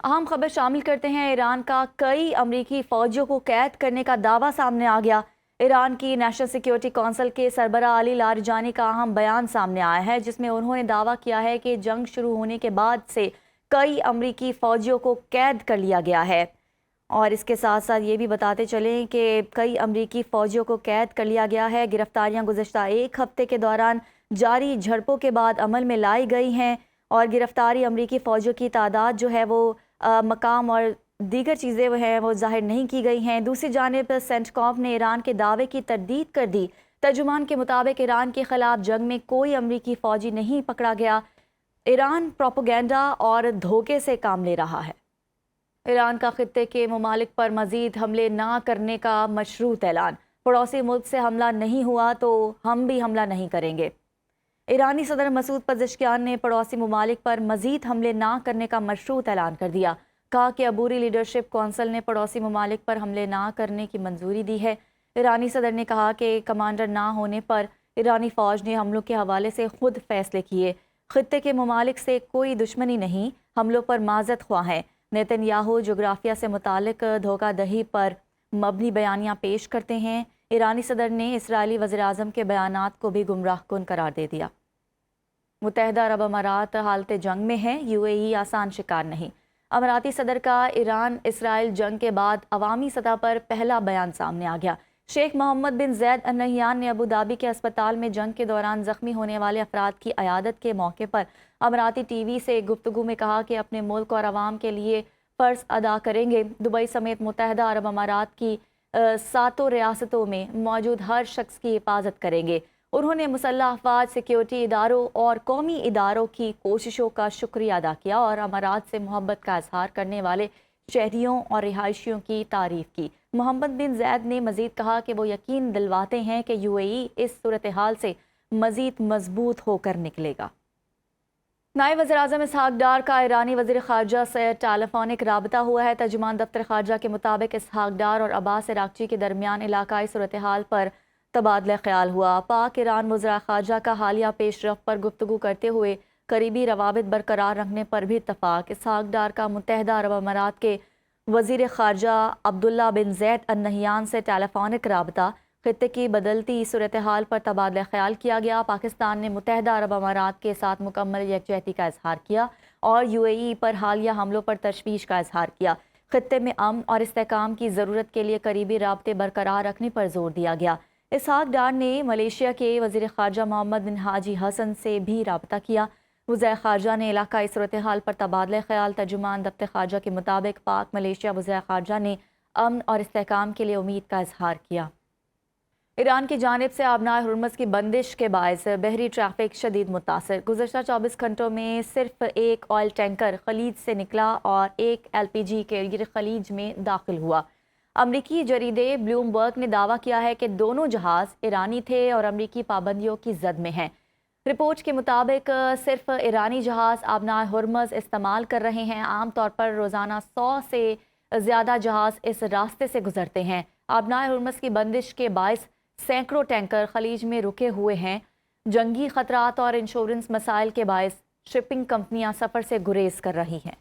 اہم خبر شامل کرتے ہیں۔ ایران کا کئی امریکی فوجیوں کو قید کرنے کا دعویٰ سامنے آ گیا۔ ایران کی نیشنل سیکیورٹی کونسل کے سربراہ علی لاریجانی کا اہم بیان سامنے آیا ہے، جس میں انہوں نے دعویٰ کیا ہے کہ جنگ شروع ہونے کے بعد سے کئی امریکی فوجیوں کو قید کر لیا گیا ہے۔ اور اس کے ساتھ ساتھ یہ بھی بتاتے چلیں کہ کئی امریکی فوجیوں کو قید کر لیا گیا ہے۔ گرفتاریاں گزشتہ ایک ہفتے کے دوران جاری جھڑپوں کے بعد عمل میں لائی گئی ہیں، اور گرفتاری امریکی فوجیوں کی تعداد جو ہے وہ مقام اور دیگر چیزیں وہ ظاہر نہیں کی گئی ہیں۔ دوسری جانب سینٹ کاف نے ایران کے دعوے کی تردید کر دی۔ ترجمان کے مطابق ایران کے خلاف جنگ میں کوئی امریکی فوجی نہیں پکڑا گیا۔ ایران پروپیگنڈا اور دھوکے سے کام لے رہا ہے۔ ایران کا خطے کے ممالک پر مزید حملے نہ کرنے کا مشروط اعلان۔ پڑوسی ملک سے حملہ نہیں ہوا تو ہم بھی حملہ نہیں کریں گے۔ ایرانی صدر مسعود پزشکیان نے پڑوسی ممالک پر مزید حملے نہ کرنے کا مشروط اعلان کر دیا۔ کہا کہ عبوری لیڈرشپ کونسل نے پڑوسی ممالک پر حملے نہ کرنے کی منظوری دی ہے۔ ایرانی صدر نے کہا کہ کمانڈر نہ ہونے پر ایرانی فوج نے حملوں کے حوالے سے خود فیصلے کیے۔ خطے کے ممالک سے کوئی دشمنی نہیں، حملوں پر معذرت خواہ ہیں۔ نیتن یاہو جغرافیہ سے متعلق دھوکہ دہی پر مبنی بیانیاں پیش کرتے ہیں۔ ایرانی صدر نے اسرائیلی وزیراعظم کے بیانات کو بھی گمراہ کن قرار دے دیا۔ متحدہ عرب امارات حالت جنگ میں ہے، UAE آسان شکار نہیں۔ اماراتی صدر کا ایران اسرائیل جنگ کے بعد عوامی سطح پر پہلا بیان سامنے آ گیا۔ شیخ محمد بن زید ال نہیان نے ابوظہبی کے اسپتال میں جنگ کے دوران زخمی ہونے والے افراد کی عیادت کے موقع پر اماراتی ٹی وی سے گفتگو میں کہا کہ اپنے ملک اور عوام کے لیے فرض ادا کریں گے۔ دبئی سمیت متحدہ عرب امارات کی 7 ریاستوں میں موجود ہر شخص کی حفاظت کریں گے۔ انہوں نے مسلح افواج، سیکیورٹی اداروں اور قومی اداروں کی کوششوں کا شکریہ ادا کیا اور امارات سے محبت کا اظہار کرنے والے شہریوں اور رہائشیوں کی تعریف کی۔ محمد بن زید نے مزید کہا کہ وہ یقین دلواتے ہیں کہ UAE اس صورتحال سے مزید مضبوط ہو کر نکلے گا۔ نائب وزیر اعظم اسحاق ڈار کا ایرانی وزیر خارجہ سے ٹیلی فونک رابطہ ہوا ہے۔ ترجمان دفتر خارجہ کے مطابق اسحاق ڈار اور عباس عراقچی کے درمیان علاقائی صورتحال پر تبادلہ خیال ہوا۔ پاک ایران وزراء خارجہ کا حالیہ پیش رفت پر گفتگو کرتے ہوئے قریبی روابط برقرار رکھنے پر بھی اتفاق۔ اسحاق ڈار کا متحدہ عرب امارات کے وزیر خارجہ عبداللہ بن زید ال نہیان سے ٹیلی فونک رابطہ، خطے کی بدلتی صورتحال پر تبادلہ خیال کیا گیا۔ پاکستان نے متحدہ عرب امارات کے ساتھ مکمل یکجہتی کا اظہار کیا اور UAE پر حالیہ حملوں پر تشویش کا اظہار کیا۔ خطے میں امن اور استحکام کی ضرورت کے لیے قریبی رابطے برقرار رکھنے پر زور دیا گیا۔ اسحاق ڈار نے ملیشیا کے وزیر خارجہ محمد بن حاجی حسن سے بھی رابطہ کیا۔ وزیر خارجہ نے علاقائی صورتحال پر تبادلہ خیال۔ ترجمان دفتر خارجہ کے مطابق پاک ملیشیا وزیر خارجہ نے امن اور استحکام کے لیے امید کا اظہار کیا۔ ایران کی جانب سے آبنائے ہرمز کی بندش کے باعث بحری ٹریفک شدید متاثر۔ گزشتہ 24 گھنٹوں میں صرف ایک آئل ٹینکر خلیج سے نکلا اور ایک LPG کیریئر خلیج میں داخل ہوا۔ امریکی جریدے بلومبرگ نے دعویٰ کیا ہے کہ دونوں جہاز ایرانی تھے اور امریکی پابندیوں کی زد میں ہیں۔ رپورٹ کے مطابق صرف ایرانی جہاز آبنائے ہرمز استعمال کر رہے ہیں۔ عام طور پر روزانہ 100 سے زیادہ جہاز اس راستے سے گزرتے ہیں۔ آبنائے ہرمز کی بندش کے باعث سینکڑوں ٹینکر خلیج میں رکے ہوئے ہیں۔ جنگی خطرات اور انشورنس مسائل کے باعث شپنگ کمپنیاں سفر سے گریز کر رہی ہیں۔